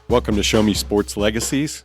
Welcome to Show Me Sports Legacies.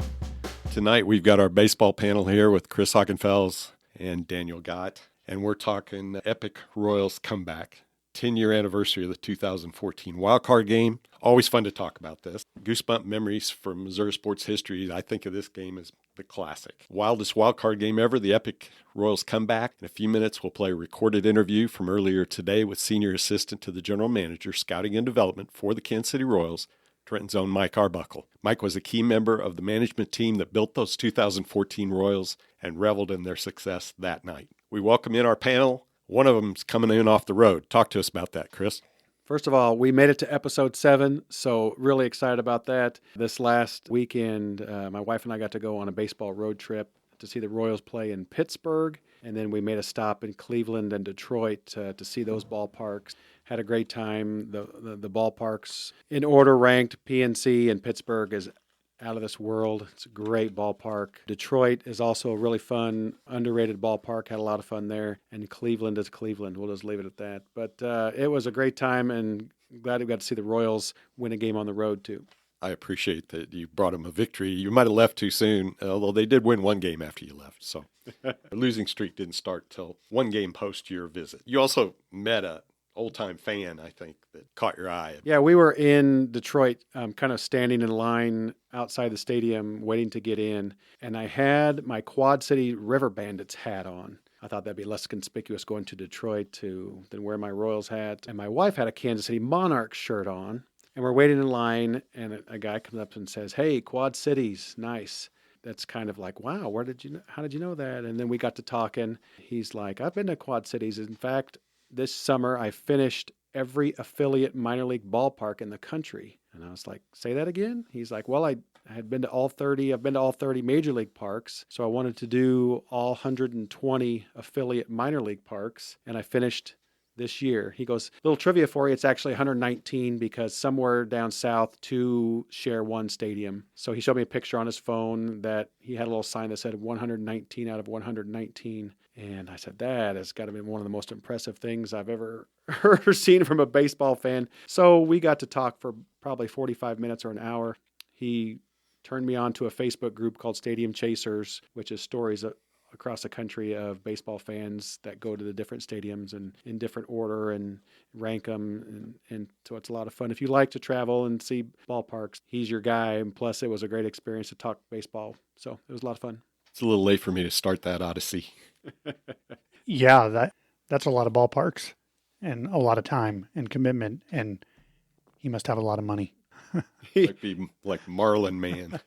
Tonight we've got our baseball panel here with Chris Hockenfels and Daniel Gott, and we're talking epic Royals comeback. 10-year anniversary of the 2014 wildcard game. Always fun to talk about this. Goosebump memories from Missouri sports history. I think of this game as the classic. Wildest wildcard game ever, the epic Royals comeback. In a few minutes, we'll play a recorded interview from earlier today with senior assistant to the general manager, scouting and development for the Kansas City Royals, Trenton's own Mike Arbuckle. Mike was a key member of the management team that built those 2014 Royals and reveled in their success that night. We welcome in our panel. One of them's coming in off the road. Talk to us about that, Chris. First of all, we made it to episode 7, so really excited about that. This last weekend, my wife and I got to go on a baseball road trip to see the Royals play in Pittsburgh, and then we made a stop in Cleveland and Detroit to see those ballparks. Had a great time. The ballparks, in order ranked, PNC and Pittsburgh is out of this world. It's a great ballpark. Detroit is also a really fun, underrated ballpark. Had a lot of fun there. And Cleveland is Cleveland. We'll just leave it at that. But it was a great time, and glad we got to see the Royals win a game on the road, too. I appreciate that you brought them a victory. You might have left too soon, although they did win one game after you left. So the losing streak didn't start till one game post your visit. You also met a old-time fan, I think, that caught your eye. Yeah, we were in Detroit, kind of standing in line outside the stadium waiting to get in, and I had my Quad City River Bandits hat on. I thought that'd be less conspicuous going to Detroit than wear my Royals hat. And my wife had a Kansas City Monarchs shirt on, and we're waiting in line, and a guy comes up and says, "Hey, Quad Cities, nice." That's kind of like, wow, how did you know that? And then we got to talking. He's like, "I've been to Quad Cities. In fact, this summer, I finished every affiliate minor league ballpark in the country." And I was like, "Say that again?" He's like, "Well, I had been to all 30. I've been to all 30 major league parks. So I wanted to do all 120 affiliate minor league parks. And I finished this year." He goes, "Little trivia for you. It's actually 119 because somewhere down south, 2 share one stadium." So he showed me a picture on his phone that he had a little sign that said 119 out of 119. And I said, that has got to be one of the most impressive things I've ever heard or seen from a baseball fan. So we got to talk for probably 45 minutes or an hour. He turned me on to a Facebook group called Stadium Chasers, which is stories across the country of baseball fans that go to the different stadiums and in different order and rank them. And so it's a lot of fun. If you like to travel and see ballparks, he's your guy. And plus, it was a great experience to talk baseball. So it was a lot of fun. It's a little late for me to start that odyssey. Yeah, that's a lot of ballparks and a lot of time and commitment, and he must have a lot of money. Might be like Marlin Man.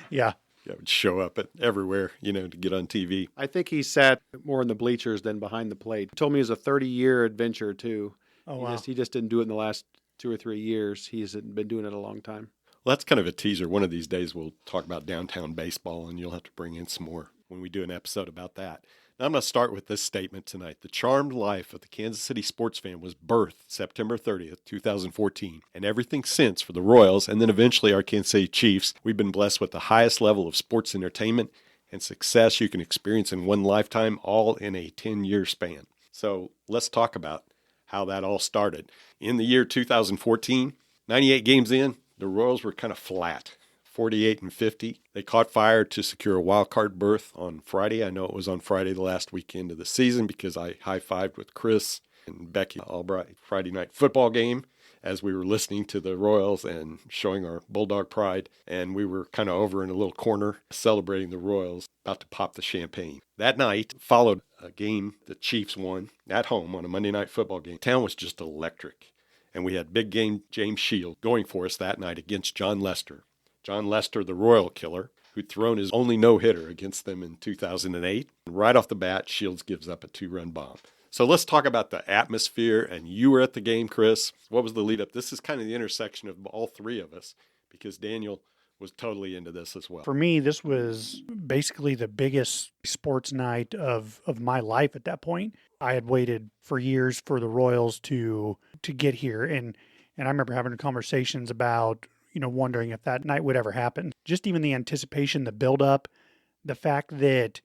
Yeah. Yeah, would show up everywhere, to get on TV. I think he sat more in the bleachers than behind the plate. He told me it was a 30-year adventure, too. Oh, wow. He just didn't do it in the last 2 or 3 years. He's been doing it a long time. Well, that's kind of a teaser. One of these days we'll talk about downtown baseball, and you'll have to bring in some more when we do an episode about that. Now I'm going to start with this statement tonight. The charmed life of the Kansas City sports fan was birthed September 30th, 2014, and everything since for the Royals and then eventually our Kansas City Chiefs. We've been blessed with the highest level of sports entertainment and success you can experience in one lifetime, all in a 10-year span. So let's talk about how that all started. In the year 2014, 98 games in, the Royals were kind of flat. 48-50. They caught fire to secure a wild card berth on Friday. I know it was on Friday the last weekend of the season because I high-fived with Chris and Becky Albright Friday night football game as we were listening to the Royals and showing our Bulldog pride. And we were kind of over in a little corner celebrating the Royals, about to pop the champagne. That night followed a game the Chiefs won at home on a Monday night football game. Town was just electric. And we had big game James Shield going for us that night against John Lester. John Lester, the Royal killer, who'd thrown his only no-hitter against them in 2008. And right off the bat, Shields gives up a 2-run bomb. So let's talk about the atmosphere. And you were at the game, Chris. What was the lead-up? This is kind of the intersection of all three of us because Daniel was totally into this as well. For me, this was basically the biggest sports night of my life at that point. I had waited for years for the Royals to get here. And I remember having conversations about wondering if that night would ever happen. Just even the anticipation, the buildup, the fact that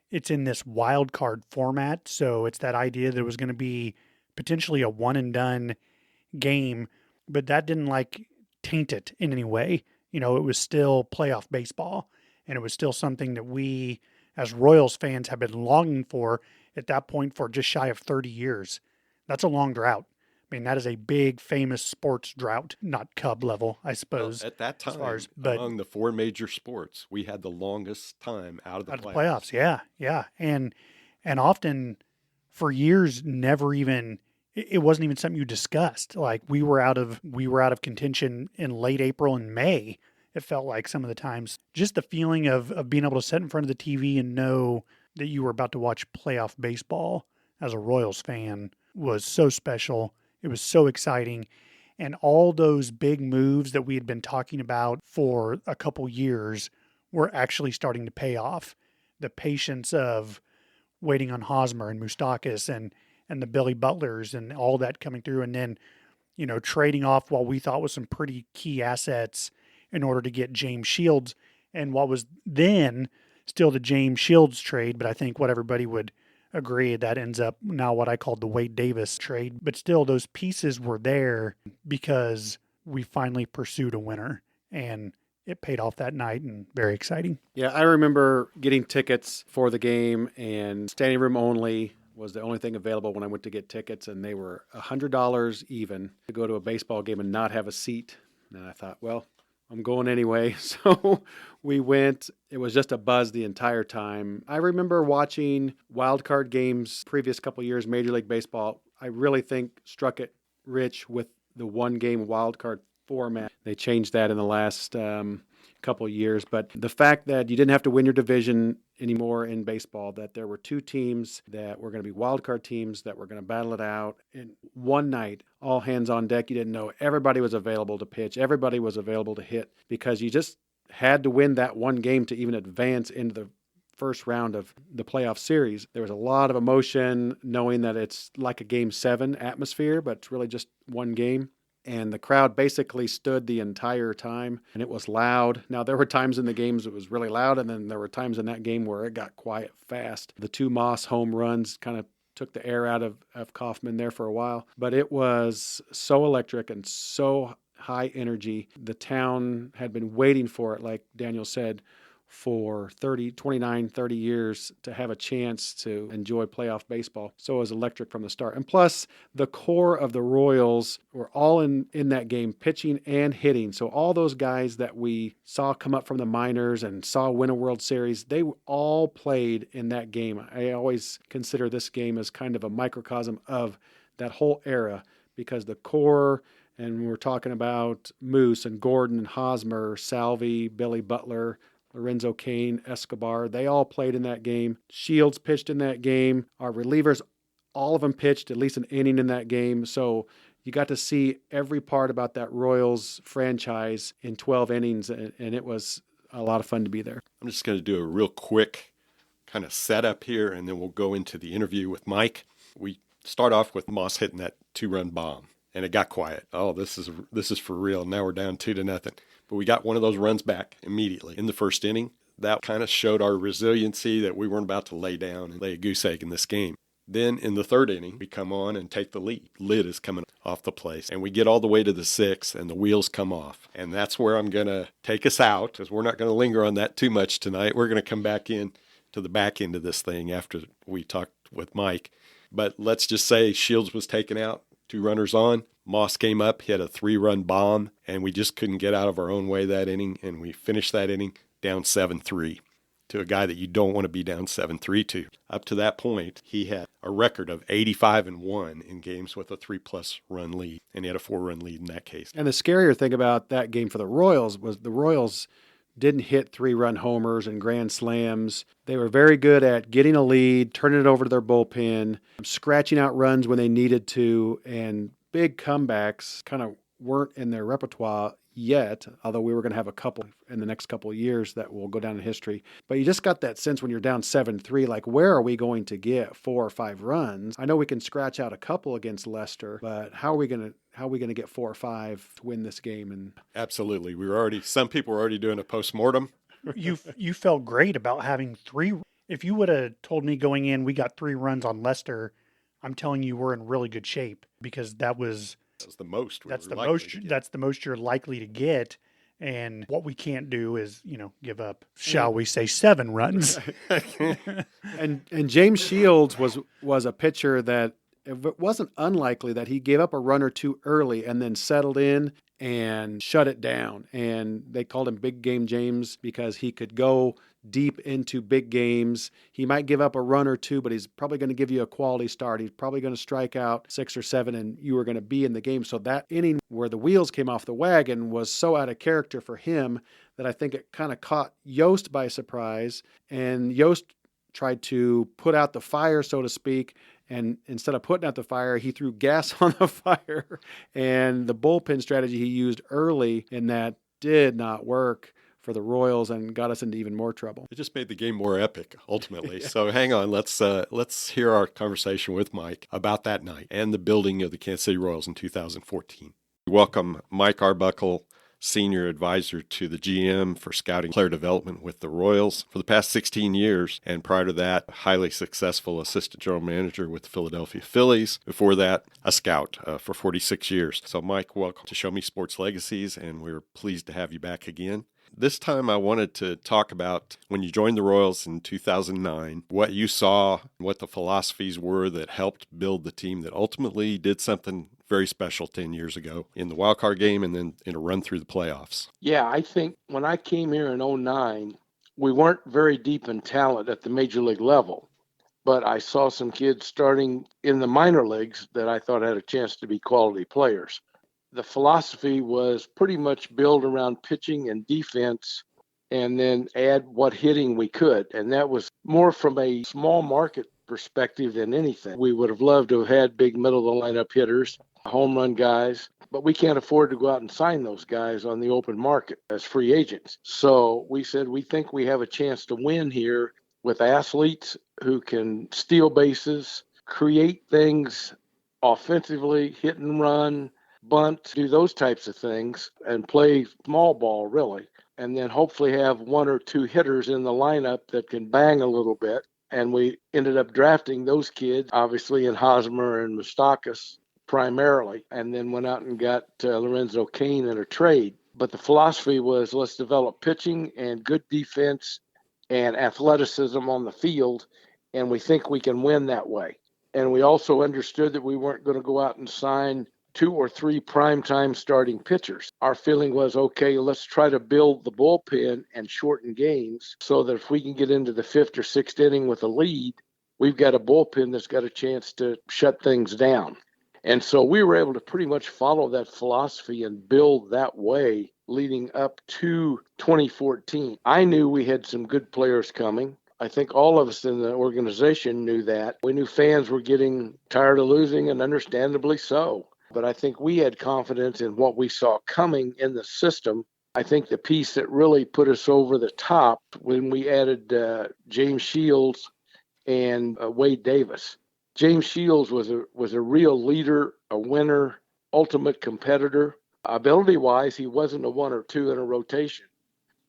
it's in this wild card format. So it's that idea that it was going to be potentially a one and done game, but that didn't taint it in any way. it was still playoff baseball, and it was still something that we as Royals fans have been longing for at that point for just shy of 30 years. That's a long drought. I mean, that is a big, famous sports drought, not Cub level, I suppose. Well, at that time, But among the four major sports, we had the longest time out of the playoffs. Yeah. And often for years, never even, it wasn't even something you discussed. Like we were out of contention in late April and May. It felt like some of the times, just the feeling of being able to sit in front of the TV and know that you were about to watch playoff baseball as a Royals fan was so special. It was so exciting. And all those big moves that we had been talking about for a couple years were actually starting to pay off. The patience of waiting on Hosmer and Moustakas and the Billy Butlers and all that coming through. And then, trading off what we thought was some pretty key assets in order to get James Shields and what was then still the James Shields trade. But I think what everybody would agree that ends up now what I called the Wade Davis trade. But still, those pieces were there because we finally pursued a winner, and it paid off that night, and very exciting. Yeah, I remember getting tickets for the game, and standing room only was the only thing available when I went to get tickets, and they were $100 even to go to a baseball game and not have a seat. And I thought, well, I'm going anyway. So we went. It was just a buzz the entire time. I remember watching wild card games previous couple of years, Major League Baseball. I really think struck it rich with the one-game wild card format. They changed that in the last couple of years. But the fact that you didn't have to win your division anymore in baseball, that there were two teams that were going to be wild card teams that were going to battle it out in one night, all hands on deck. You didn't know everybody was available to pitch. Everybody was available to hit because you just had to win that one game to even advance into the first round of the playoff series. There was a lot of emotion knowing that it's like a Game 7 atmosphere, but it's really just one game. And the crowd basically stood the entire time, and it was loud. Now, there were times in the games it was really loud, and then there were times in that game where it got quiet fast. The two Moss home runs kind of took the air out of Kaufman there for a while. But it was so electric and so high energy. The town had been waiting for it, like Daniel said, for 30 years to have a chance to enjoy playoff baseball. So it was electric from the start. And plus, the core of the Royals were all in that game, pitching and hitting. So all those guys that we saw come up from the minors and saw win a World Series, they all played in that game. I always consider this game as kind of a microcosm of that whole era because the core, and we're talking about Moose and Gordon and Hosmer, Salvi, Billy Butler, Lorenzo Cain, Escobar, they all played in that game. Shields pitched in that game. Our relievers, all of them pitched at least an inning in that game. So you got to see every part about that Royals franchise in 12 innings, and it was a lot of fun to be there. I'm just going to do a real quick kind of setup here, and then we'll go into the interview with Mike. We start off with Moss hitting that 2-run bomb, and it got quiet. Oh, this is for real. Now we're down 2-0. But we got one of those runs back immediately in the first inning. That kind of showed our resiliency that we weren't about to lay down and lay a goose egg in this game. Then in the third inning, we come on and take the lead. Lid is coming off the place. And we get all the way to the 6th, and the wheels come off. And that's where I'm going to take us out, because we're not going to linger on that too much tonight. We're going to come back in to the back end of this thing after we talked with Mike. But let's just say Shields was taken out, 2 runners on. Moss came up, hit a 3-run bomb, and we just couldn't get out of our own way that inning, and we finished that inning down 7-3 to a guy that you don't want to be down 7-3 to. Up to that point, he had a record of 85-1 in games with a 3+ run lead, and he had a 4-run lead in that case. And the scarier thing about that game for the Royals was the Royals didn't hit 3-run homers and grand slams. They were very good at getting a lead, turning it over to their bullpen, scratching out runs when they needed to, and big comebacks kind of weren't in their repertoire yet, although we were going to have a couple in the next couple of years that will go down in history. But you just got that sense when you're down 7-3, like, where are we going to get 4 or 5 runs? I know we can scratch out a couple against Leicester, but how are we going to get 4 or 5 to win this game? And absolutely, some people were already doing a postmortem. You felt great about having 3. If you would have told me going in, we got 3 runs on Leicester, I'm telling you we're in really good shape because that's the most you're likely to get. And what we can't do is, give up, shall we say, 7 runs. And James Shields was a pitcher that it wasn't unlikely that he gave up a run or two early and then settled in and shut it down. And they called him Big Game James because he could go deep into big games. He might give up a run or two, but he's probably going to give you a quality start. He's probably going to strike out 6 or 7, and you were going to be in the game. So that inning where the wheels came off the wagon was so out of character for him that I think it kind of caught Yost by surprise. And Yost tried to put out the fire, so to speak, and instead of putting out the fire, he threw gas on the fire. And the bullpen strategy he used early in that did not work for the Royals and got us into even more trouble. It just made the game more epic, ultimately. Yeah. So hang on, let's hear our conversation with Mike about that night and the building of the Kansas City Royals in 2014. We welcome Mike Arbuckle, Senior Advisor to the GM for Scouting Player Development with the Royals for the past 16 years, and prior to that, highly successful Assistant General Manager with the Philadelphia Phillies. Before that, a scout for 46 years. So Mike, welcome to Show Me Sports Legacies, and we're pleased to have you back again. This time I wanted to talk about when you joined the Royals in 2009, what you saw, what the philosophies were that helped build the team that ultimately did something very special 10 years ago in the wild card game and then in a run through the playoffs. Yeah, I think when I came here in 2009, we weren't very deep in talent at the major league level, but I saw some kids starting in the minor leagues that I thought had a chance to be quality players. The philosophy was pretty much built around pitching and defense and then add what hitting we could. And that was more from a small market perspective than anything. We would have loved to have had big middle of the lineup hitters, home run guys, but we can't afford to go out and sign those guys on the open market as free agents. So we said, we think we have a chance to win here with athletes who can steal bases, create things offensively, hit and run, bunt, do those types of things, and play small ball, really. And then hopefully have 1 or 2 hitters in the lineup that can bang a little bit. And we ended up drafting those kids, obviously in Hosmer and Moustakas primarily, and then went out and got Lorenzo Cain in a trade. But the philosophy was, let's develop pitching and good defense and athleticism on the field, and we think we can win that way. And we also understood that we weren't going to go out and sign 2 or 3 primetime starting pitchers. Our feeling was, okay, let's try to build the bullpen and shorten games so that if we can get into the 5th or 6th inning with a lead, we've got a bullpen that's got a chance to shut things down. And so we were able to pretty much follow that philosophy and build that way leading up to 2014. I knew we had some good players coming. I think all of us in the organization knew that. We knew fans were getting tired of losing, and understandably so. But I think we had confidence in what we saw coming in the system. I think the piece that really put us over the top when we added James Shields and Wade Davis. James Shields was a real leader, a winner, ultimate competitor. Ability-wise, he wasn't a 1 or 2 in a rotation.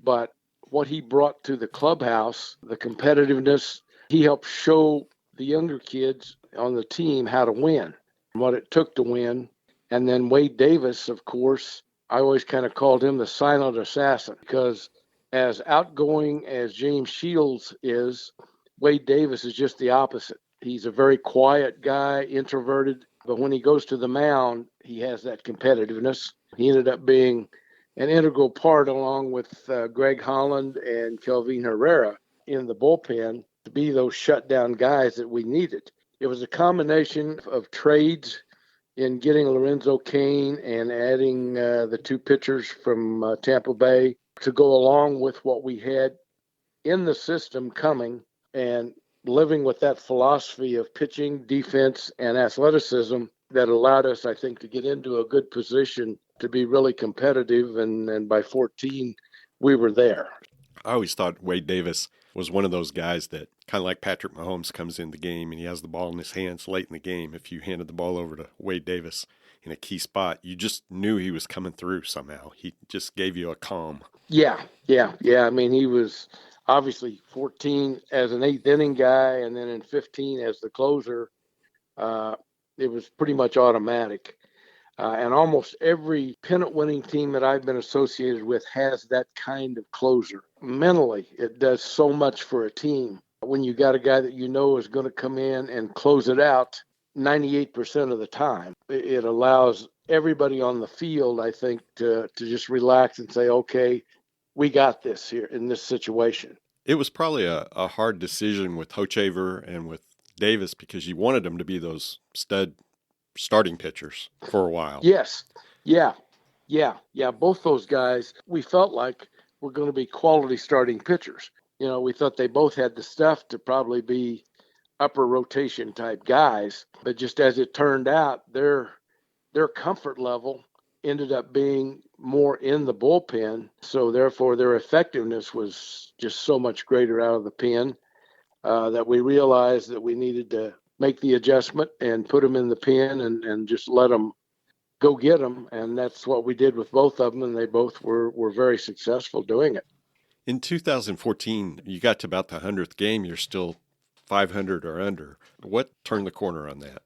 But what he brought to the clubhouse, the competitiveness, he helped show the younger kids on the team how to win, what it took to win. And then Wade Davis, of course, I always kind of called him the silent assassin because as outgoing as James Shields is, Wade Davis is just the opposite. He's a very quiet guy, introverted, but when he goes to the mound, he has that competitiveness. He ended up being an integral part along with Greg Holland and Kelvin Herrera in the bullpen to be those shutdown guys that we needed. It was a combination of trades in getting Lorenzo Cain and adding the 2 pitchers from Tampa Bay to go along with what we had in the system coming and living with that philosophy of pitching, defense, and athleticism that allowed us, I think, to get into a good position to be really competitive. And by 14, we were there. I always thought Wade Davis was one of those guys that kind of like Patrick Mahomes comes in the game and he has the ball in his hands late in the game. If you handed the ball over to Wade Davis in a key spot, you just knew he was coming through somehow. He just gave you a calm. Yeah. I mean, he was obviously 14 as an 8th inning guy, and then in 15 as the closer. It was pretty much automatic. And almost every pennant-winning team that I've been associated with has that kind of closer. Mentally, it does so much for a team when you got a guy that you know is going to come in and close it out 98% of the time. It allows everybody on the field, I think, to just relax and say, okay, we got this here in this situation. It was probably a hard decision with Hochevar and with Davis because you wanted them to be those stud starting pitchers for a while. Yes. Yeah. Both those guys, we felt like were going to be quality starting pitchers. We thought they both had the stuff to probably be upper rotation type guys, but just as it turned out, their comfort level ended up being more in the bullpen. So therefore, their effectiveness was just so much greater out of the pen that we realized that we needed to make the adjustment and put them in the pen and just let them go get them. And that's what we did with both of them. And they both were very successful doing it. In 2014, you got to about the 100th game. You're still 500 or under. What turned the corner on that?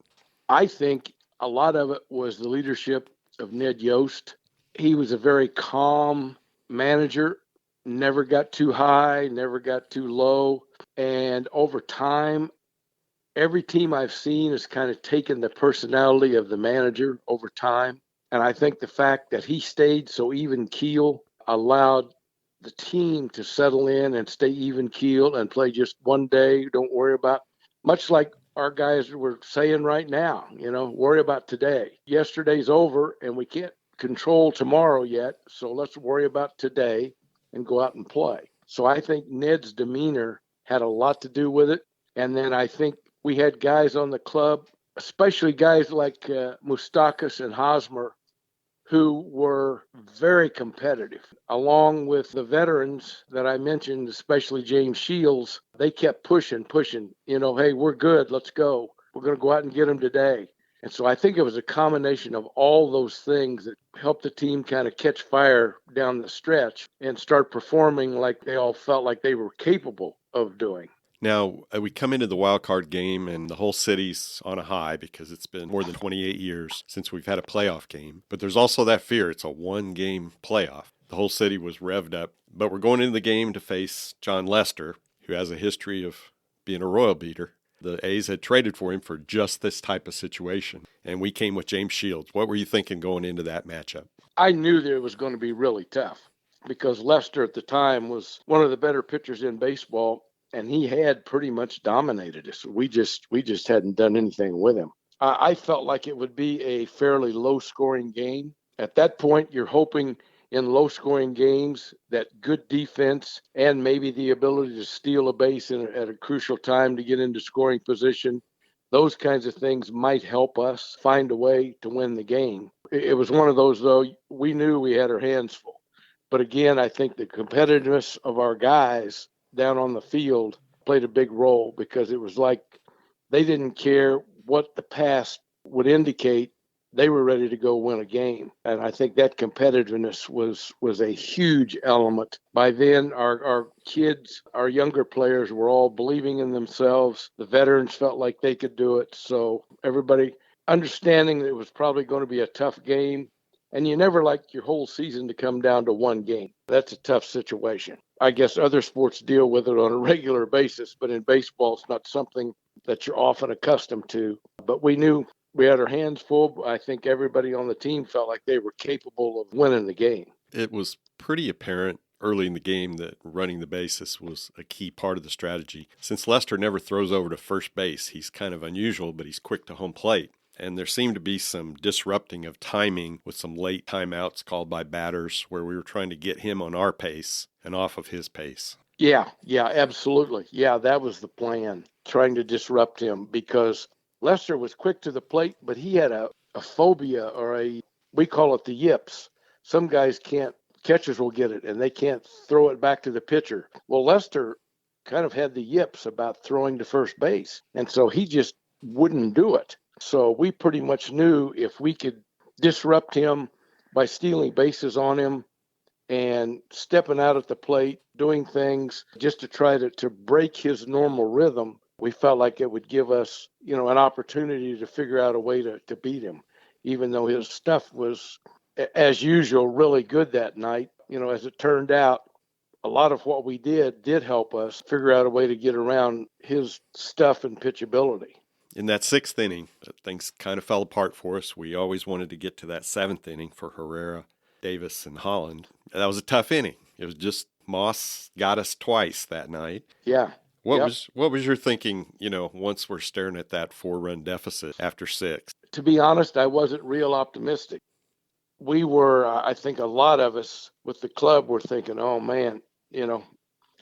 I think a lot of it was the leadership of Ned Yost. He was a very calm manager, never got too high, never got too low. And over time, every team I've seen has kind of taken the personality of the manager over time. And I think the fact that he stayed so even keel allowed the team to settle in and stay even keel and play just one day. Don't worry about, much like our guys were saying right now, worry about today. Yesterday's over and we can't control tomorrow yet. So let's worry about today and go out and play. So I think Ned's demeanor had a lot to do with it. And then I think we had guys on the club, especially guys like Moustakas and Hosmer, who were very competitive. Along with the veterans that I mentioned, especially James Shields, they kept pushing. Hey, we're good. Let's go. We're going to go out and get them today. And so I think it was a combination of all those things that helped the team kind of catch fire down the stretch and start performing like they all felt like they were capable of doing. Now, we come into the wild card game and the whole city's on a high because it's been more than 28 years since we've had a playoff game. But there's also that fear. It's a one-game playoff. The whole city was revved up. But we're going into the game to face John Lester, who has a history of being a royal beater. The A's had traded for him for just this type of situation. And we came with James Shields. What were you thinking going into that matchup? I knew that it was going to be really tough because Lester at the time was one of the better pitchers in baseball. And he had pretty much dominated us. We just hadn't done anything with him. I felt like it would be a fairly low-scoring game. At that point, you're hoping in low-scoring games that good defense and maybe the ability to steal a base at a crucial time to get into scoring position, those kinds of things might help us find a way to win the game. It was one of those, though, we knew we had our hands full. But again, I think the competitiveness of our guys down on the field played a big role because it was like they didn't care what the past would indicate. They were ready to go win a game. And I think that competitiveness was a huge element. By then, our kids, our younger players were all believing in themselves. The veterans felt like they could do it. So everybody understanding that it was probably going to be a tough game. And you never like your whole season to come down to one game. That's a tough situation. I guess other sports deal with it on a regular basis, but in baseball, it's not something that you're often accustomed to. But we knew we had our hands full. I think everybody on the team felt like they were capable of winning the game. It was pretty apparent early in the game that running the bases was a key part of the strategy. Since Lester never throws over to first base, he's kind of unusual, but he's quick to home plate. And there seemed to be some disrupting of timing with some late timeouts called by batters where we were trying to get him on our pace and off of his pace. Yeah, absolutely. Yeah, that was the plan, trying to disrupt him because Lester was quick to the plate, but he had a phobia or we call it the yips. Some guys catchers will get it and they can't throw it back to the pitcher. Well, Lester kind of had the yips about throwing to first base. And so he just wouldn't do it. So we pretty much knew if we could disrupt him by stealing bases on him and stepping out at the plate, doing things just to try to break his normal rhythm, we felt like it would give us, an opportunity to figure out a way to beat him. even though his stuff was, as usual, really good that night. As it turned out, a lot of what we did help us figure out a way to get around his stuff and pitchability. In that 6th inning, things kind of fell apart for us. We always wanted to get to that 7th inning for Herrera, Davis, and Holland. That was a tough inning. It was just Moss got us twice that night. Yeah. What was your thinking, once we're staring at that 4-run deficit after 6? To be honest, I wasn't real optimistic. We were, I think a lot of us with the club were thinking, oh man,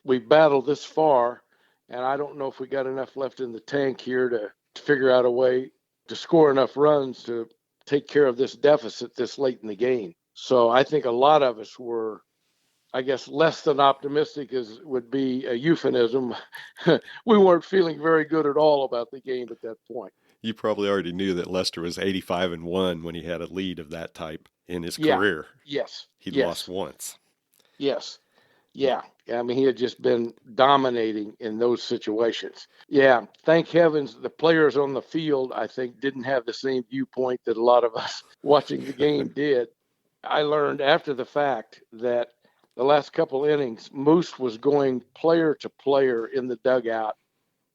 we battled this far, and I don't know if we got enough left in the tank here to figure out a way to score enough runs to take care of this deficit this late in the game. So I think a lot of us were, I guess, less than optimistic would be a euphemism. We weren't feeling very good at all about the game at that point. You probably already knew that Lester was 85-1 when he had a lead of that type in his career. Yes. He'd lost once. Yes. Yeah. I mean, he had just been dominating in those situations. Yeah. Thank heavens the players on the field, I think, didn't have the same viewpoint that a lot of us watching the game did. I learned after the fact that the last couple innings, Moose was going player to player in the dugout,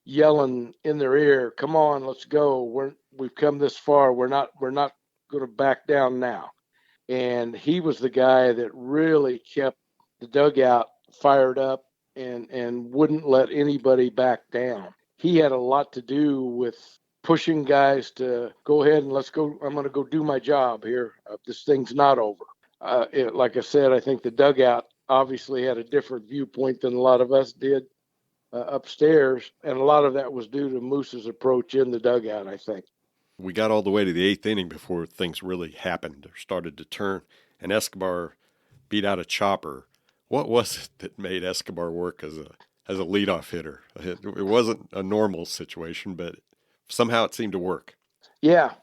yelling in their ear, "Come on, let's go. We've come this far. We're not going to back down now." And he was the guy that really kept the dugout fired up and wouldn't let anybody back down. He had a lot to do with pushing guys to go ahead and let's go. I'm going to go do my job here. This thing's not over. Like I said, I think the dugout obviously had a different viewpoint than a lot of us did upstairs. And a lot of that was due to Moose's approach in the dugout, I think. We got all the way to the 8th inning before things really happened or started to turn. And Escobar beat out a chopper. What was it that made Escobar work as a leadoff hitter? It wasn't a normal situation, but somehow it seemed to work. Yeah,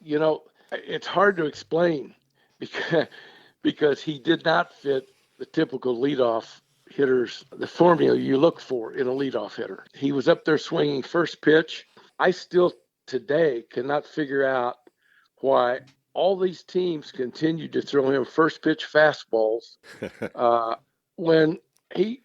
it's hard to explain because he did not fit the typical leadoff hitters, the formula you look for in a leadoff hitter. He was up there swinging first pitch. I still today cannot figure out why all these teams continued to throw him first pitch fastballs when he,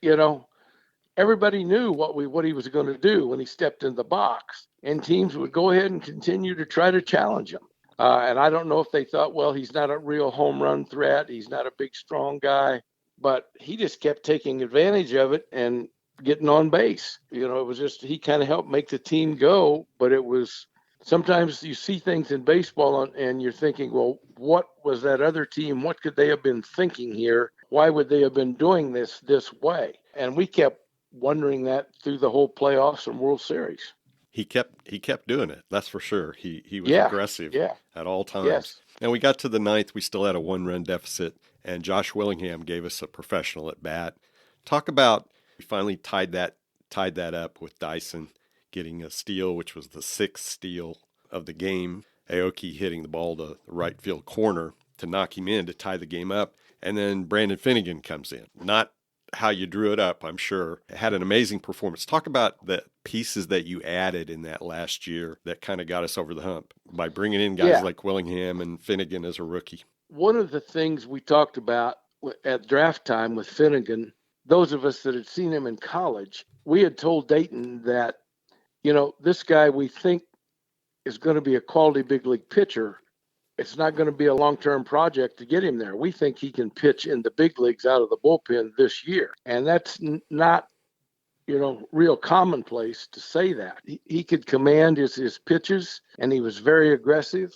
everybody knew what he was going to do when he stepped in the box, and teams would go ahead and continue to try to challenge him. And I don't know if they thought, well, he's not a real home run threat. He's not a big, strong guy, but he just kept taking advantage of it and getting on base. It was just, he kind of helped make the team go, but it was, sometimes you see things in baseball and you're thinking, well, what was that other team? What could they have been thinking here? Why would they have been doing this way? And we kept wondering that through the whole playoffs and World Series. He kept doing it. That's for sure. He was aggressive at all times. Yes. And we got to the 9th. We still had a 1-run deficit, and Josh Willingham gave us a professional at bat. Talk about, we finally tied that up with Dyson getting a steal, which was the 6th steal of the game. Aoki hitting the ball to the right field corner to knock him in to tie the game up. And then Brandon Finnegan comes in. Not how you drew it up, I'm sure. It had an amazing performance. Talk about the pieces that you added in that last year that kind of got us over the hump by bringing in guys like Willingham and Finnegan as a rookie. One of the things we talked about at draft time with Finnegan, those of us that had seen him in college, we had told Dayton that, this guy we think is going to be a quality big league pitcher. It's not going to be a long-term project to get him there. We think he can pitch in the big leagues out of the bullpen this year. And that's not, real commonplace to say that. He could command his pitches, and he was very aggressive.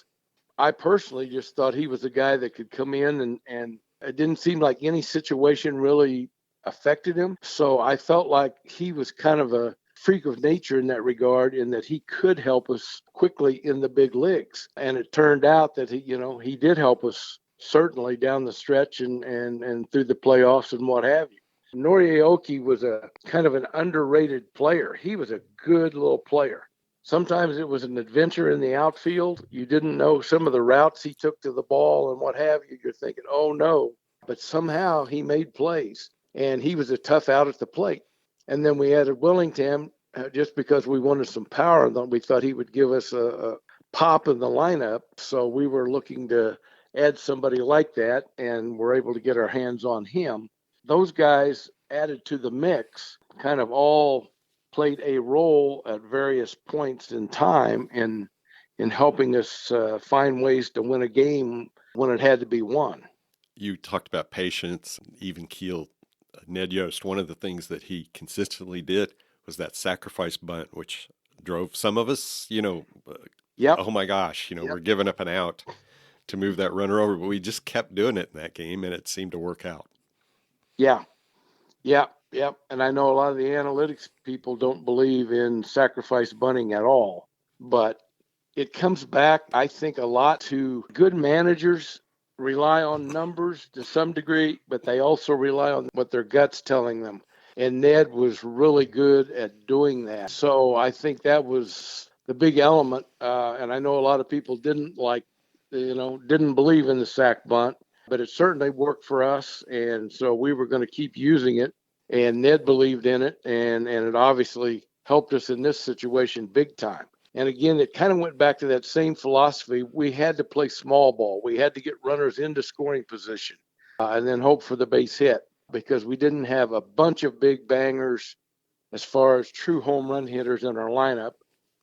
I personally just thought he was a guy that could come in and it didn't seem like any situation really affected him. So I felt like he was kind of a freak of nature in that regard, in that he could help us quickly in the big leagues. And it turned out that he did help us certainly down the stretch and through the playoffs and what have you. Nori Aoki was a kind of an underrated player. He was a good little player. Sometimes it was an adventure in the outfield. You didn't know some of the routes he took to the ball and what have you. You're thinking, oh no, but somehow he made plays, and he was a tough out at the plate. And then we added Willingham just because we wanted some power. And we thought he would give us a pop in the lineup. So we were looking to add somebody like that, and we're able to get our hands on him. Those guys added to the mix kind of all played a role at various points in time in helping us find ways to win a game when it had to be won. You talked about patience, even keel. Ned Yost, one of the things that he consistently did was that sacrifice bunt, which drove some of us, Yep. oh my gosh, Yep. we're giving up an out to move that runner over, but we just kept doing it in that game, and it seemed to work out. Yeah. Yep. Yep. And I know a lot of the analytics people don't believe in sacrifice bunting at all, but it comes back, I think, a lot to good managers rely on numbers to some degree, but they also rely on what their gut's telling them. And Ned was really good at doing that. So I think that was the big element. And I know a lot of people didn't believe in the sack bunt, but it certainly worked for us. And so we were going to keep using it. And Ned believed in it. And it obviously helped us in this situation big time. And again, it kind of went back to that same philosophy. We had to play small ball. We had to get runners into scoring position and then hope for the base hit, because we didn't have a bunch of big bangers as far as true home run hitters in our lineup.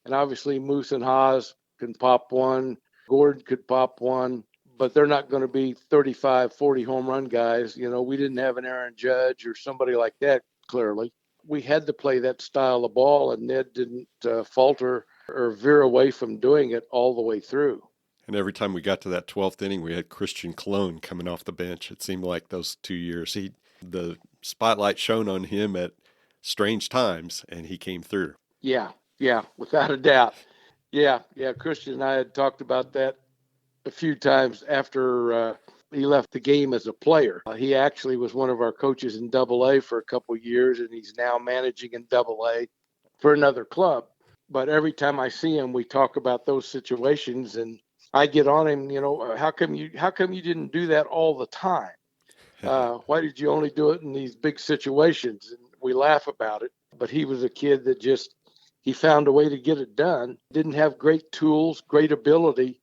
And obviously Moose and Haas can pop one. Gordon could pop one, but they're not going to be 35, 40 home run guys. We didn't have an Aaron Judge or somebody like that, clearly. We had to play that style of ball, and Ned didn't falter or veer away from doing it all the way through. And every time we got to that 12th inning, we had Christian Cologne coming off the bench. It seemed like those 2 years, the spotlight shone on him at strange times, and he came through. Yeah, without a doubt. Yeah, Christian and I had talked about that a few times after he left the game as a player. He actually was one of our coaches in AA for a couple of years, and he's now managing in AA for another club. But every time I see him, we talk about those situations, and I get on him. How come you didn't do that all the time? Why did you only do it in these big situations? And we laugh about it. But he was a kid that he found a way to get it done. Didn't have great tools, great ability,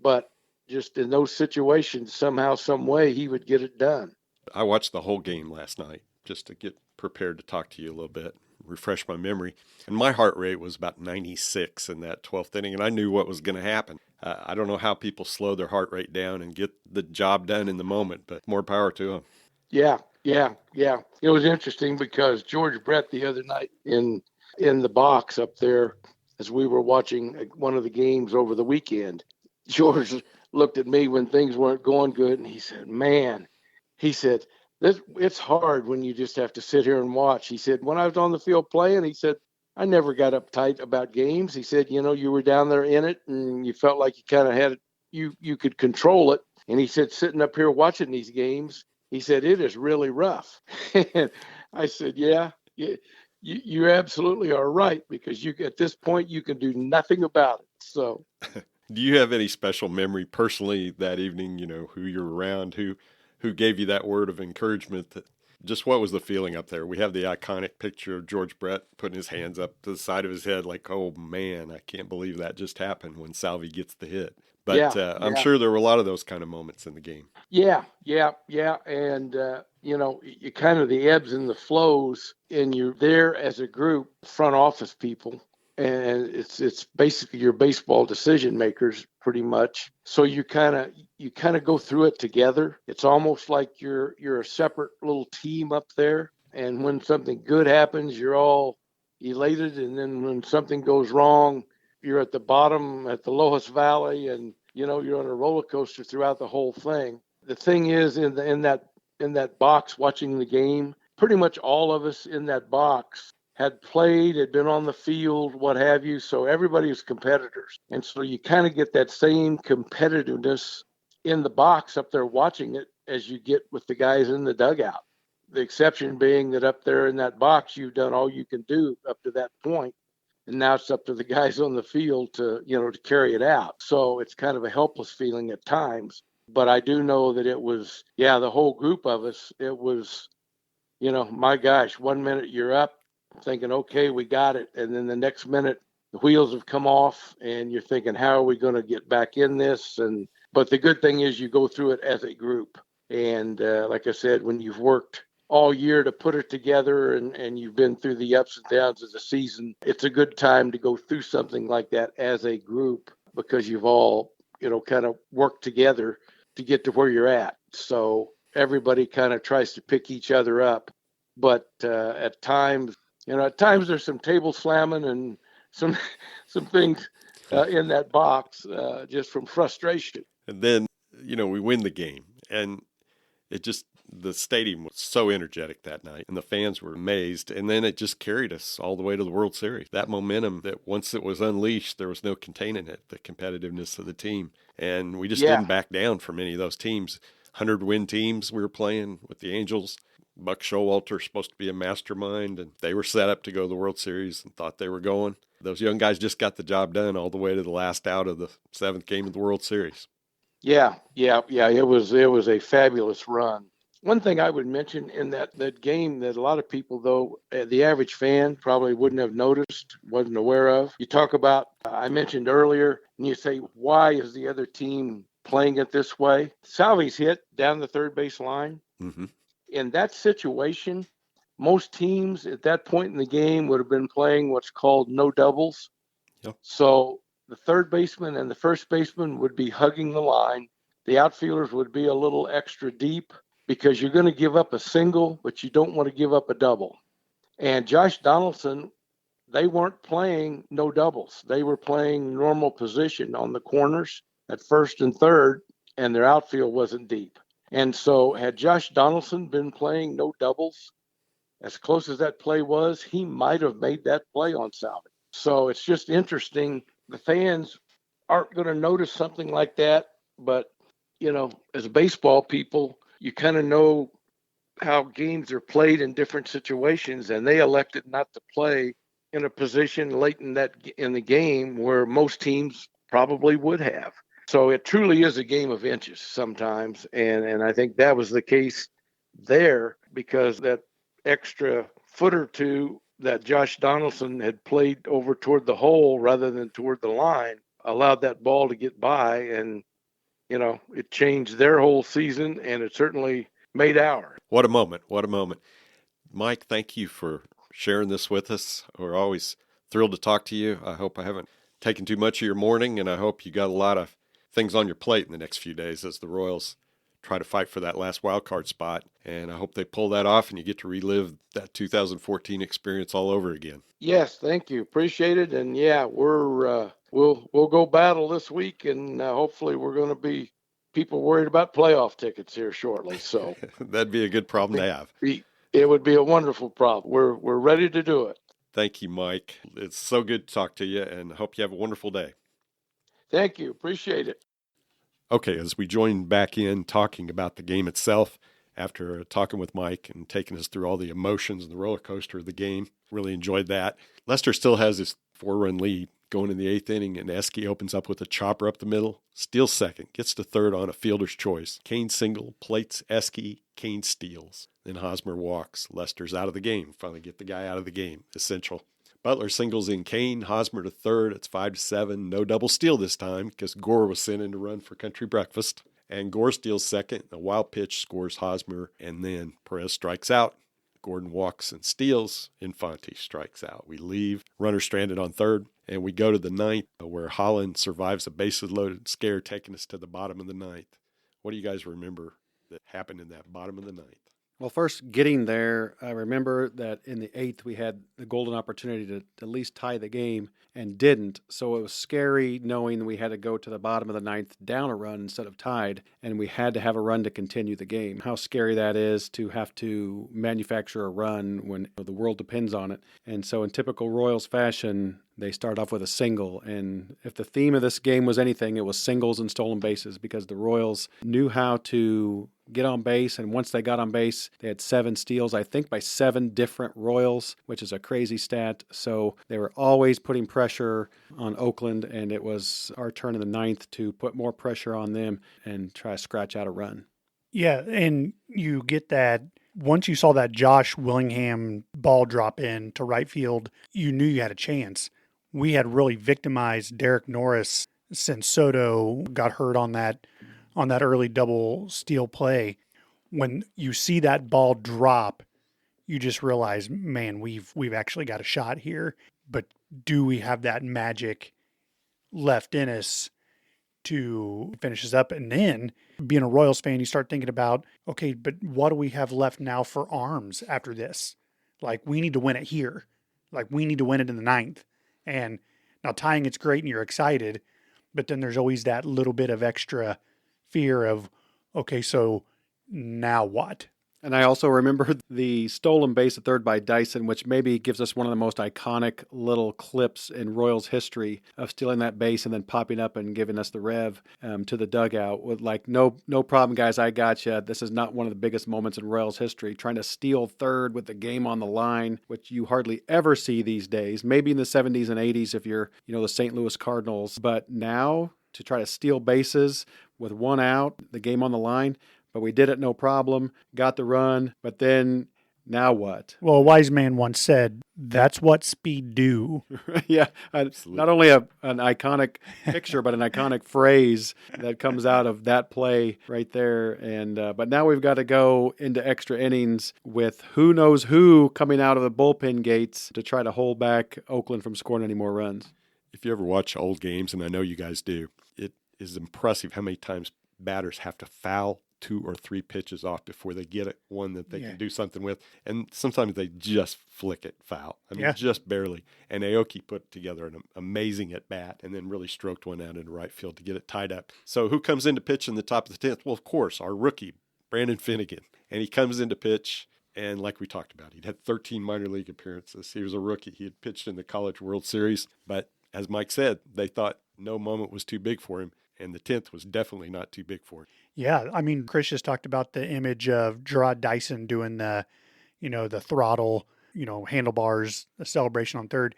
but just in those situations, somehow, some way, he would get it done. I watched the whole game last night just to get prepared to talk to you a little bit, refresh my memory. And my heart rate was about 96 in that 12th inning, and I knew what was going to happen. I don't know how people slow their heart rate down and get the job done in the moment, but more power to them. Yeah. It was interesting because George Brett the other night in the box up there, as we were watching one of the games over the weekend, George looked at me when things weren't going good, and he said, "Man," he said, "it's hard when you just have to sit here and watch." He said, "When I was on the field playing," he said, "I never got uptight about games." He said, "You were down there in it, and you felt like you kind of had it, you could control it." And he said, "Sitting up here watching these games," he said, "it is really rough." And I said, "Yeah, you absolutely are right, because at this point you can do nothing about it." So. Do you have any special memory personally that evening, who you're around, who gave you that word of encouragement? Just what was the feeling up there? We have the iconic picture of George Brett putting his hands up to the side of his head like, oh man, I can't believe that just happened when Salvi gets the hit. But I'm sure there were a lot of those kind of moments in the game. Yeah. And, you kind of the ebbs and the flows, and you're there as a group, front office people. And it's basically your baseball decision makers pretty much. So you kind of go through it together. It's almost like you're a separate little team up there. And when something good happens, you're all elated. And then when something goes wrong, you're at the bottom, at the lowest valley, and you're on a roller coaster throughout the whole thing. The thing is, in that box watching the game, pretty much all of us in that box had played, had been on the field, what have you. So everybody was competitors. And so you kind of get that same competitiveness in the box up there watching it as you get with the guys in the dugout. The exception being that up there in that box, you've done all you can do up to that point. And now it's up to the guys on the field to carry it out. So it's kind of a helpless feeling at times. But I do know that it was, the whole group of us, it was, my gosh, 1 minute you're up, thinking, okay, we got it. And then the next minute, the wheels have come off and you're thinking, how are we going to get back in this? But the good thing is you go through it as a group. And like I said, when you've worked all year to put it together and you've been through the ups and downs of the season, it's a good time to go through something like that as a group because you've all, kind of worked together to get to where you're at. So everybody kind of tries to pick each other up. But at times there's some table slamming and some things in that box just from frustration. And then, we win the game. And the stadium was so energetic that night. And the fans were amazed. And then it just carried us all the way to the World Series. That momentum that once it was unleashed, there was no containing it, the competitiveness of the team. And we just didn't back down from any of those teams. 100-win teams we were playing with the Angels. Buck Showalter supposed to be a mastermind, and they were set up to go to the World Series and thought they were going. Those young guys just got the job done all the way to the last out of the 7th game of the World Series. Yeah. It was a fabulous run. One thing I would mention in that game that a lot of people, though, the average fan probably wouldn't have noticed, wasn't aware of. You talk about, I mentioned earlier, and you say, why is the other team playing it this way? Salvi's hit down the third base line. Mm-hmm. In that situation, most teams at that point in the game would have been playing what's called no doubles. Yep. So the third baseman and the first baseman would be hugging the line. The outfielders would be a little extra deep because you're going to give up a single, but you don't want to give up a double. And Josh Donaldson, they weren't playing no doubles. They were playing normal position on the corners at first and third, and their outfield wasn't deep. And so had Josh Donaldson been playing no doubles, as close as that play was, he might have made that play on Salvi. So it's just interesting. The fans aren't going to notice something like that. But, as baseball people, you kind of know how games are played in different situations. And they elected not to play in a position late in the game where most teams probably would have. So it truly is a game of inches sometimes. And I think that was the case there because that extra foot or two that Josh Donaldson had played over toward the hole rather than toward the line allowed that ball to get by. And, it changed their whole season and it certainly made ours. What a moment. What a moment. Mike, thank you for sharing this with us. We're always thrilled to talk to you. I hope I haven't taken too much of your morning, and I hope you got a lot of things on your plate in the next few days as the Royals try to fight for that last wild card spot. And I hope they pull that off and you get to relive that 2014 experience all over again. Yes, thank you. Appreciate it. And yeah, we'll go battle this week, and hopefully we're going to be people worried about playoff tickets here shortly. So that'd be a good problem to have. It would be a wonderful problem. We're ready to do it. Thank you, Mike. It's so good to talk to you, and I hope you have a wonderful day. Thank you. Appreciate it. Okay, as we join back in talking about the game itself, after talking with Mike and taking us through all the emotions and the roller coaster of the game, really enjoyed that. Lester still has his 4-run lead going in the 8th inning, and Eske opens up with a chopper up the middle, steals second, gets to third on a fielder's choice. Kane single, plates Eske, Kane steals. Then Hosmer walks. Lester's out of the game. Finally get the guy out of the game. Essential. Butler singles in Kane, Hosmer to third. It's 5-7. No double steal this time because Gore was sent in to run for country breakfast. And Gore steals second. A wild pitch scores Hosmer, and then Perez strikes out. Gordon walks and steals. Infante strikes out. We leave. Runner stranded on third. And we go to the 9th where Holland survives a bases-loaded scare taking us to the bottom of the 9th. What do you guys remember that happened in that bottom of the 9th? Well, first getting there, I remember that in the 8th we had the golden opportunity to at least tie the game and didn't. So it was scary knowing we had to go to the bottom of the 9th down a run instead of tied, and we had to have a run to continue the game. How scary that is to have to manufacture a run when the world depends on it. And so in typical Royals fashion, they start off with a single. And if the theme of this game was anything, it was singles and stolen bases because the Royals knew how to get on base, and once they got on base, they had 7 steals, I think by 7 different Royals, which is a crazy stat. So they were always putting pressure on Oakland, and it was our turn in the 9th to put more pressure on them and try to scratch out a run. Yeah, and you get that. Once you saw that Josh Willingham ball drop in to right field, you knew you had a chance. we had really victimized Derek Norris since Soto got hurt on that early double steal play. When you see that ball drop, you just realize, man, we've actually got a shot here. But do we have that magic left in us to finish this up? And then, being a Royals fan, you start thinking about, okay, but what do we have left now for arms after this? Like, we need to win it here. Like, we need to win it in the ninth. And now tying it's great and you're excited, but then there's always that little bit of extra fear of, okay, so now what? And I also remember the stolen base at third by Dyson, which maybe gives us one of the most iconic little clips in Royals history of stealing that base and then popping up and giving us the rev to the dugout with like, no problem, guys, I got you. This is not one of the biggest moments in Royals history. Trying to steal third with the game on the line, which you hardly ever see these days. Maybe in the 70s and 80s if you're, the St. Louis Cardinals. But now to try to steal bases with one out, the game on the line. But we did it no problem, got the run, but then now what? Well, a wise man once said, that's what speed do. Yeah, not only an iconic picture, but an iconic phrase that comes out of that play right there. And but now we've got to go into extra innings with who knows who coming out of the bullpen gates to try to hold back Oakland from scoring any more runs. If you ever watch old games, and I know you guys do, it is impressive how many times batters have to foul 2 or 3 pitches off before they get it, one that they can do something with. And sometimes they just flick it foul. I mean, just barely. And Aoki put together an amazing at bat and then really stroked one out into right field to get it tied up. So who comes into pitch in the top of the 10th? Well, of course, our rookie, Brandon Finnegan. And he comes into pitch, and like we talked about, he'd had 13 minor league appearances. He was a rookie. He had pitched in the College World Series. But as Mike said, they thought no moment was too big for him. And the 10th was definitely not too big for him. Yeah, I mean, Chris just talked about the image of Gerard Dyson doing the throttle, handlebars, the celebration on third.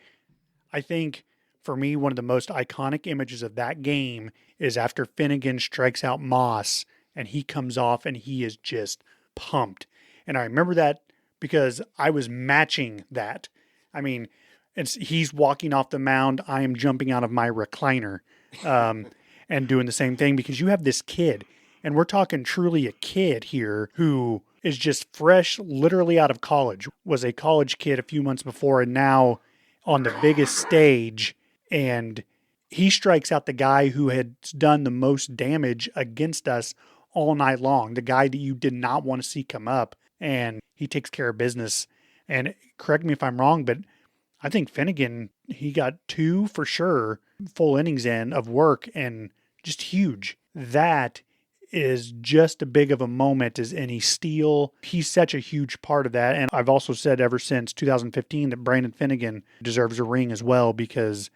I think, for me, one of the most iconic images of that game is after Finnegan strikes out Moss, and he comes off, and he is just pumped. And I remember that because I was matching that. I mean, he's walking off the mound, I am jumping out of my recliner. And doing the same thing, because you have this kid, and we're talking truly a kid here who is just fresh, literally out of college, was a college kid a few months before, and now on the biggest stage, and he strikes out the guy who had done the most damage against us all night long, the guy that you did not want to see come up, and he takes care of business. And correct me if I'm wrong, but I think Finnegan, he got 2 for sure full innings in of work, and just huge. That is just as big of a moment as any steal. He's such a huge part of that. And I've also said ever since 2015 that Brandon Finnegan deserves a ring as well, because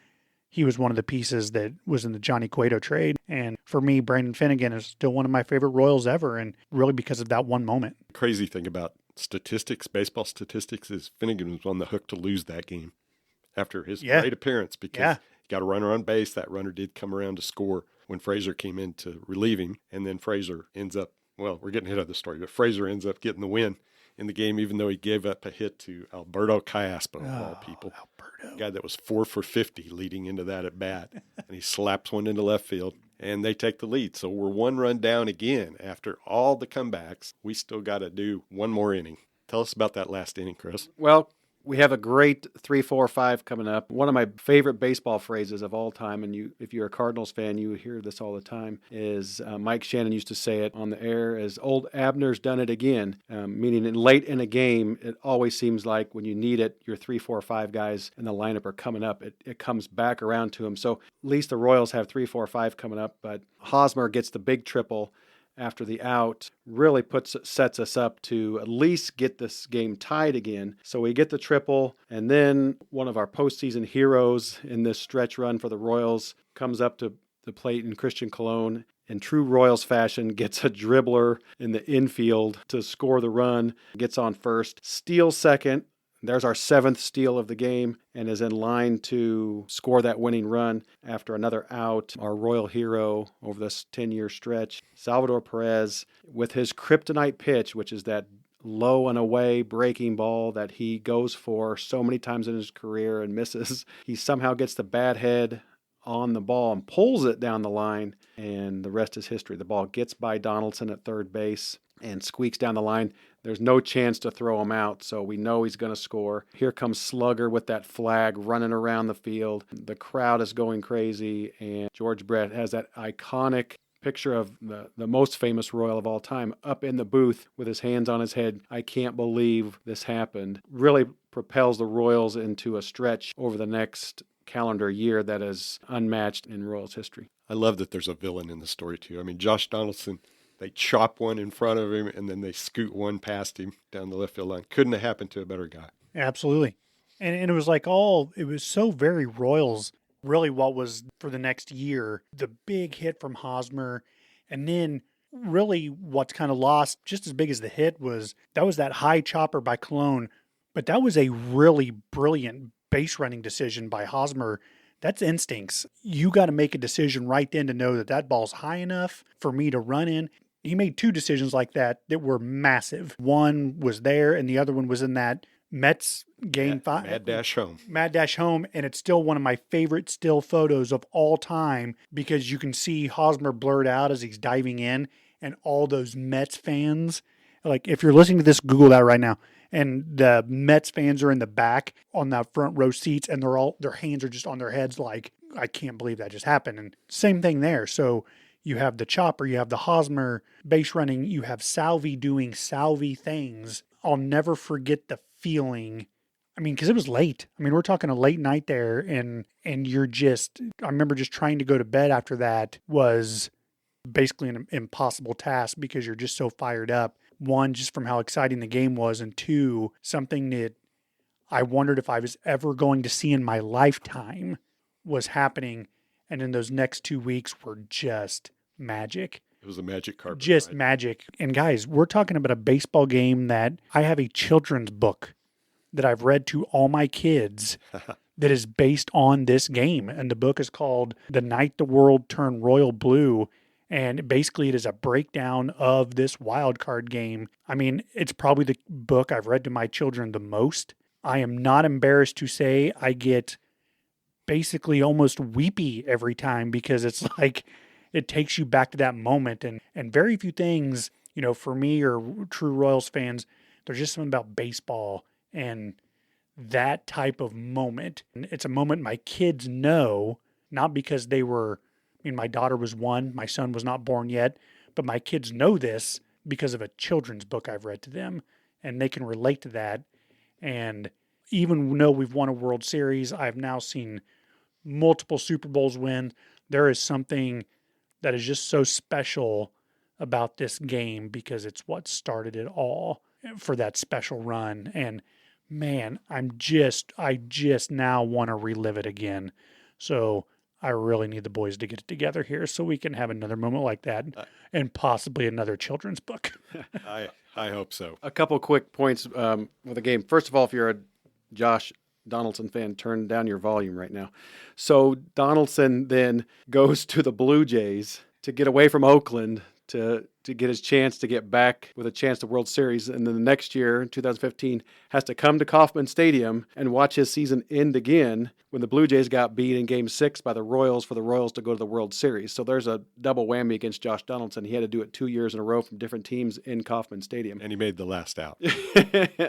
he was one of the pieces that was in the Johnny Cueto trade. And for me, Brandon Finnegan is still one of my favorite Royals ever, and really because of that one moment. Crazy thing about statistics, baseball statistics, is Finnegan was on the hook to lose that game after his great appearance, because he got a runner on base. That runner did come around to score when Frazier came in to relieve him, and then Frazier ends up, well, we're getting ahead of the story, but Frazier ends up getting the win in the game, even though he gave up a hit to Alberto Callaspo, of all people. Alberto. A guy that was 4 for 50 leading into that at bat, and he slaps one into left field, and they take the lead. So we're 1 run down again. After all the comebacks, we still got to do 1 more inning. Tell us about that last inning, Chris. Well, we have a great 3-4-5 coming up. One of my favorite baseball phrases of all time, and if you're a Cardinals fan, you hear this all the time, is Mike Shannon used to say it on the air as old Abner's done it again, meaning late in a game, it always seems like when you need it, your 3-4-5 guys in the lineup are coming up. It comes back around to them. So at least the Royals have 3-4-5 coming up, but Hosmer gets the big triple after the out, really sets us up to at least get this game tied again. So we get the triple, and then one of our postseason heroes in this stretch run for the Royals comes up to the plate in Christian Colon. In true Royals fashion, gets a dribbler in the infield to score the run, gets on first, steals second. There's our 7th steal of the game, and is in line to score that winning run after another out. Our Royal hero over this 10-year stretch, Salvador Perez, with his kryptonite pitch, which is that low and away breaking ball that he goes for so many times in his career and misses. He somehow gets the bat head on the ball and pulls it down the line, and the rest is history. The ball gets by Donaldson at third base and squeaks down the line. There's no chance to throw him out, so we know he's going to score. Here comes Slugger with that flag running around the field. The crowd is going crazy, and George Brett has that iconic picture of the most famous Royal of all time up in the booth with his hands on his head. I can't believe this happened. Really propels the Royals into a stretch over the next calendar year that is unmatched in Royals history. I love that there's a villain in the story, too. I mean, Josh Donaldson, they chop one in front of him, and then they scoot one past him down the left field line. Couldn't have happened to a better guy. Absolutely. And it was like it was so very Royals, really what was for the next year, the big hit from Hosmer. And then really what's kind of lost, just as big as the hit, was that high chopper by Cologne. But that was a really brilliant base running decision by Hosmer. That's instincts. You got to make a decision right then to know that ball's high enough for me to run in. He made two decisions like that were massive. One was there, and the other one was in that Mets game 5. Mad Dash Home. Mad Dash Home, and it's still one of my favorite still photos of all time because you can see Hosmer blurred out as he's diving in, and all those Mets fans. Like, if you're listening to this, Google that right now. And the Mets fans are in the back on that front row seats, and their hands are just on their heads like, I can't believe that just happened. And same thing there. So you have the chopper, you have the Hosmer base running, you have Salvi doing Salvi things. I'll never forget the feeling. I mean, because it was late. I mean, we're talking a late night there, and you're just, I remember just trying to go to bed after that was basically an impossible task because you're just so fired up. One, just from how exciting the game was, and two, something that I wondered if I was ever going to see in my lifetime was happening. And in those next 2 weeks were just magic. It was a magic carpet Just ride. magic. And guys, we're talking about a baseball game that I have a children's book that I've read to all my kids that is based on this game. And the book is called The Night the World Turned Royal Blue. And basically it is a breakdown of this wild card game. I mean, it's probably the book I've read to my children the most. I am not embarrassed to say I get basically almost weepy every time because it's like it takes you back to that moment. And very few things, for me or true Royals fans, there's just something about baseball and that type of moment. And it's a moment my kids know, not because they were, my daughter was 1, my son was not born yet, but my kids know this because of a children's book I've read to them, and they can relate to that. And even though we've won a World Series, I've now seen multiple Super Bowls win. There is something that is just so special about this game because it's what started it all for that special run. And man, I just now want to relive it again. So I really need the boys to get it together here so we can have another moment like that and possibly another children's book. I hope so. A couple quick points with the game. First of all, if you're a Josh Donaldson fan, turn down your volume right now. So Donaldson then goes to the Blue Jays to get away from Oakland to get his chance to get back with a chance to World Series. And then the next year, 2015, has to come to Kauffman Stadium and watch his season end again when the Blue Jays got beat in Game 6 by the Royals for the Royals to go to the World Series. So there's a double whammy against Josh Donaldson. He had to do it 2 years in a row from different teams in Kauffman Stadium. And he made the last out.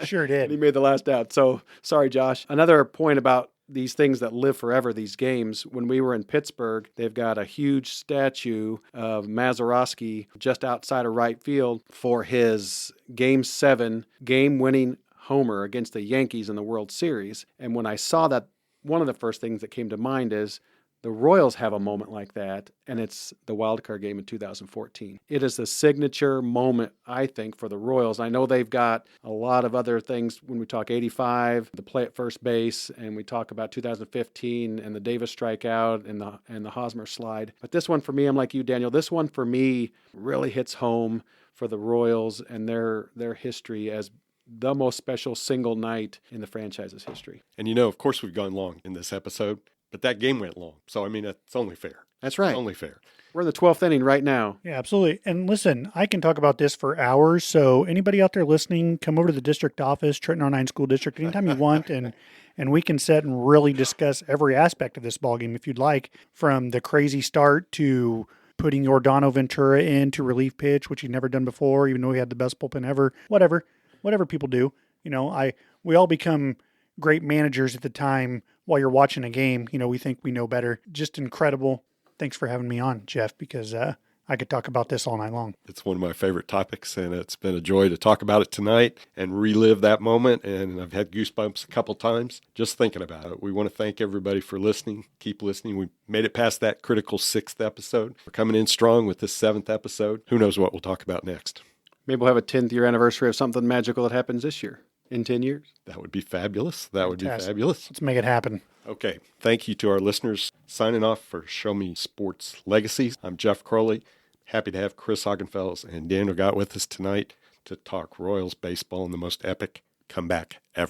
Sure did. And he made the last out. So sorry, Josh. Another point about these things that live forever, these games. When we were in Pittsburgh, they've got a huge statue of Mazeroski just outside of right field for his Game 7 game-winning homer against the Yankees in the World Series. And when I saw that, one of the first things that came to mind is the Royals have a moment like that, and it's the wild card game in 2014. It is the signature moment, I think, for the Royals. I know they've got a lot of other things when we talk 85, the play at first base, and we talk about 2015 and the Davis strikeout and the Hosmer slide. But this one for me, I'm like you, Daniel, this one for me really hits home for the Royals and their history as the most special single night in the franchise's history. And of course, we've gone long in this episode. But that game went long. So, I mean, it's only fair. That's right. It's only fair. We're in the 12th inning right now. Yeah, absolutely. And listen, I can talk about this for hours. So anybody out there listening, come over to the district office, Trenton R9 School District, anytime you want, and we can sit and really discuss every aspect of this ballgame if you'd like, from the crazy start to putting Giordano Ventura in to relief pitch, which he'd never done before, even though he had the best bullpen ever. Whatever people do. We all become great managers at the time while you're watching a game. We think we know better. Just incredible. Thanks for having me on, Jeff, because I could talk about this all night long. It's one of my favorite topics, and it's been a joy to talk about it tonight and relive that moment. And I've had goosebumps a couple times just thinking about it. We want to thank everybody for listening. Keep listening. We made it past that critical 6th episode. We're coming in strong with this 7th episode. Who knows what we'll talk about next? Maybe we'll have a 10th year anniversary of something magical that happens this year in 10 years. That would be fabulous. That would be Fantastic. fabulous. Let's make it happen. Okay. Thank you to our listeners. Signing off for Show Me Sports Legacies. I'm Jeff Crowley. Happy to have Chris Hoggenfels and Daniel Gott with us tonight to talk Royals baseball in the most epic comeback ever.